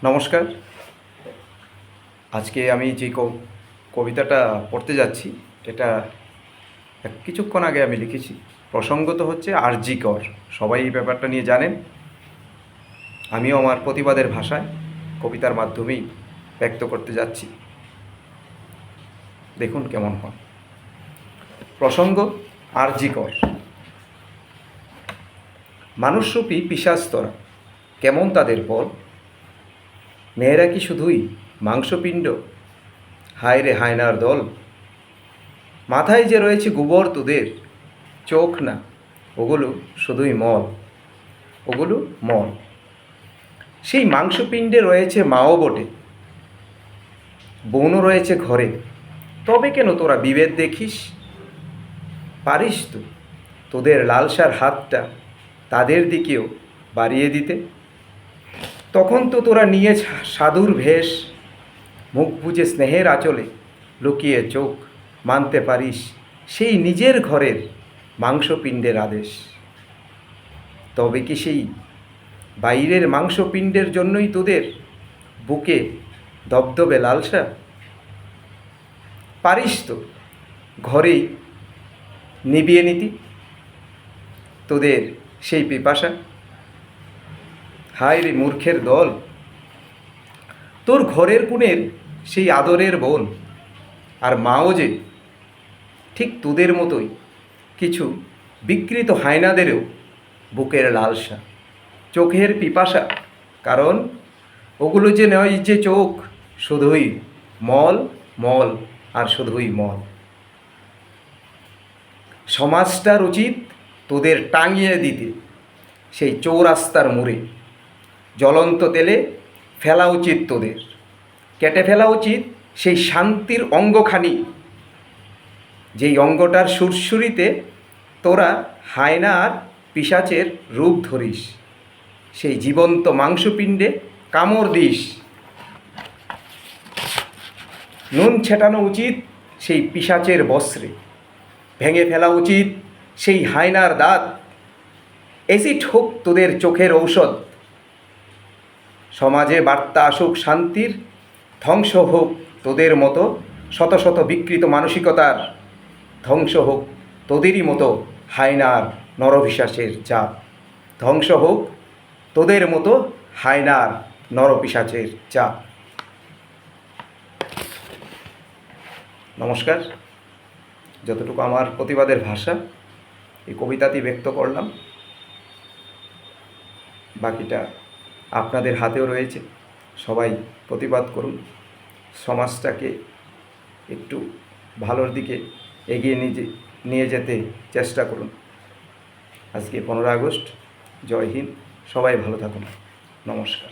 নমস্কার। আজকে আমি যে কবিতাটা পড়তে যাচ্ছি এটা কিছুক্ষণ আগে আমি লিখেছি। প্রসঙ্গত হচ্ছে আরজি কর। সবাই এই ব্যাপারটা নিয়ে জানেন। আমিও আমার প্রতিবাদের ভাষায় কবিতার মাধ্যমেই ব্যক্ত করতে যাচ্ছি। দেখুন কেমন হয়। প্রসঙ্গ আরজি কর। মানুষরূপী পিশাচতরা কেমন তাদের বল, মেয়েরা কি শুধুই মাংসপিণ্ড, হায় রে হায়নার দল। মাথায় যে রয়েছে গোবর তোদের, চোখ না, ওগুলো শুধুই মল, ওগুলো মল। সেই মাংসপিণ্ডে রয়েছে মাও বটে, বোনও রয়েছে ঘরে, তবে কেন তোরা বিভেদ দেখিস? পারিস তো তোদের লালসার হাতটা তাদের দিকেও বাড়িয়ে দিতে? তখন তো তোরা নিয়ে সাধুর ভেষ, মুখ বুজে স্নেহের আঁচলে লুকিয়ে চোখ মানতে পারিস সেই নিজের ঘরের মাংসপিণ্ডের আদেশ। তবে কি সেই বাইরের মাংসপিণ্ডের জন্যই তোদের বুকে দবদবে লালসা? পারিস তো ঘরেই নিবিয়ে নিতি তোদের সেই পিপাসা? হায় রে মূর্খের দল, তোর ঘরের কোণের সেই আদরের বোন আর মাও যে ঠিক তোদের মতোই কিছু বিকৃত হায়নাদেরও বুকের লালসা, চোখের পিপাসা। কারণ ওগুলো যে নয় যে চোখ, শুধুই মল মল আর শুধুই মল। সমাজটার উচিত তোদের টাঙিয়ে দিতে সেই চৌরাস্তার মোড়ে, জ্বলন্ত তেলে ফেলা উচিত তোদের, কেটে ফেলা উচিত সেই শান্তির অঙ্গখানি, যেই অঙ্গটার সুরসুরিতে তোরা হায়না আর পিশাচের রূপ ধরিস, সেই জীবন্ত মাংসপিণ্ডে কামড় দিস। নুন ছেটানো উচিত সেই পিশাচের বস্ত্রে, ভেঙে ফেলা উচিত সেই হায়নার দাঁত। অ্যাসিড হোক তোদের চোখের ঔষধ, সমাজে বার্তা আসুক শান্তির, ধ্বংস হোক তোদের মতো শত শত বিকৃত মানসিকতার, ধ্বংস হোক তোদেরই মতো হায়নার নরপিশাচের জাত, ধ্বংস হোক তোদের মতো হায়নার নরপিশাচের জাত। নমস্কার। যতটুকু আমার প্রতিবাদের ভাষা এই কবিতাতেই ব্যক্ত করলাম, বাকিটা আপনাদের হাতেও রয়েছে। সবাই প্রতিবাদ করুন, সমাজটাকে একটু ভালোর দিকে এগিয়ে নিয়ে যেতে চেষ্টা করুন। আজকে 15 আগস্ট। জয় হিন্দ। সবাই ভালো থাকুন। নমস্কার।